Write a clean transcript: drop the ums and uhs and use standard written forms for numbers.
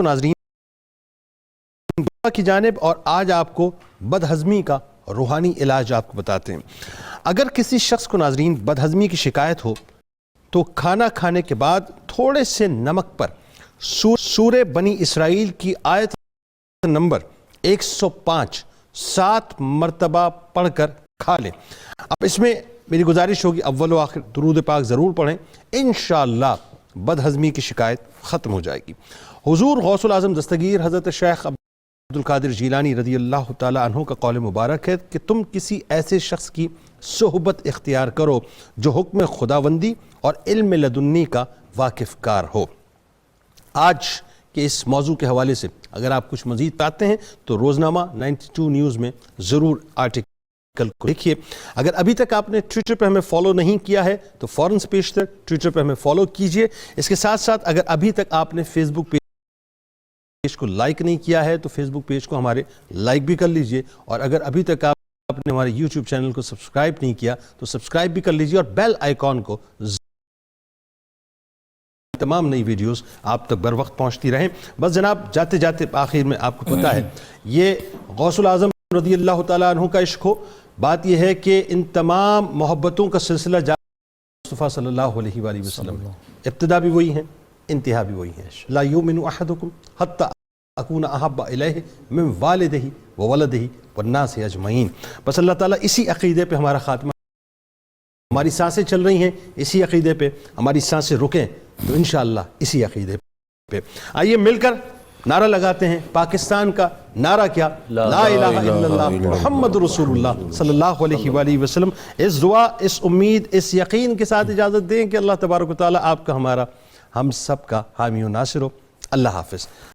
ناظرین کی جانب، اور آج آپ کو بدہضمی کا روحانی علاج آپ کو بتاتے ہیں۔ اگر کسی شخص کو ناظرین بدہضمی کی شکایت ہو تو کھانا کھانے کے بعد تھوڑے سے نمک پر سورہ بنی اسرائیل کی آیت نمبر 105 7 مرتبہ پڑھ کر کھا لیں۔ اب اس میں میری گزارش ہوگی اول و آخر درود پاک ضرور پڑھیں، انشاءاللہ بدہضمی کی شکایت ختم ہو جائے گی۔ حضور غوث العظم دستگیر حضرت شیخ عبد القادر جیلانی رضی اللہ تعالی عنہ کا قول مبارک ہے کہ تم کسی ایسے شخص کی صحبت اختیار کرو جو حکم خداوندی اور علم لدنی کا واقف کار ہو۔ آج کے اس موضوع کے حوالے سے اگر آپ کچھ مزید پاتے ہیں تو روزنامہ 92 نیوز میں ضرور آرٹیکل کو دیکھیے۔ اگر ابھی تک آپ نے ٹویٹر پہ ہمیں فالو نہیں کیا ہے تو فوراً پیشتر ٹویٹر پہ ہمیں فالو کیجئے۔ اس کے ساتھ ساتھ اگر ابھی تک آپ نے فیس بک پیج کو لائک نہیں کیا ہے تو فیس بک پیج کو ہمارے لائک بھی کر لیجئے، اور اگر ابھی تک آپ نے ہمارے یوٹیوب چینل کو سبسکرائب نہیں کیا تو سبسکرائب بھی کر لیجئے، اور بیل آئیکن کو تمام نئی ویڈیوز آپ تک بر وقت پہنچتی رہیں۔ بس جناب جاتے جاتے آخر میں آپ کو پتہ ہے یہ غوث العظم رضی اللہ تعالیٰ عنہ کا عشق ہو، بات یہ ہے کہ ان تمام محبتوں کا سلسلہ مصطفیٰ صلی اللہ علیہ وآلہ وسلم، ابتدا بھی وہی ہیں انتہا بھی وہی ہیں۔ لا یؤمن احدکم حتی اکون احب الیہ من والدہ وولدہ والناس اجمعین۔ بس اللہ تعالیٰ اسی عقیدے پہ ہمارا خاتمہ، ہماری سانسیں چل رہی ہیں اسی عقیدے پہ، ہماری سانسیں رکیں تو انشاءاللہ اسی عقیدے پہ۔ آئیے مل کر نعرہ لگاتے ہیں پاکستان کا نعرہ کیا؟ لا الہ الا اللہ محمد رسول اللہ صلی اللہ علیہ وآلہ وسلم۔ اس دعا، اس امید، اس یقین کے ساتھ اجازت دیں کہ اللہ تبارک و تعالیٰ آپ کا، ہمارا، ہم سب کا حامی و ناصر ہو۔ اللہ حافظ۔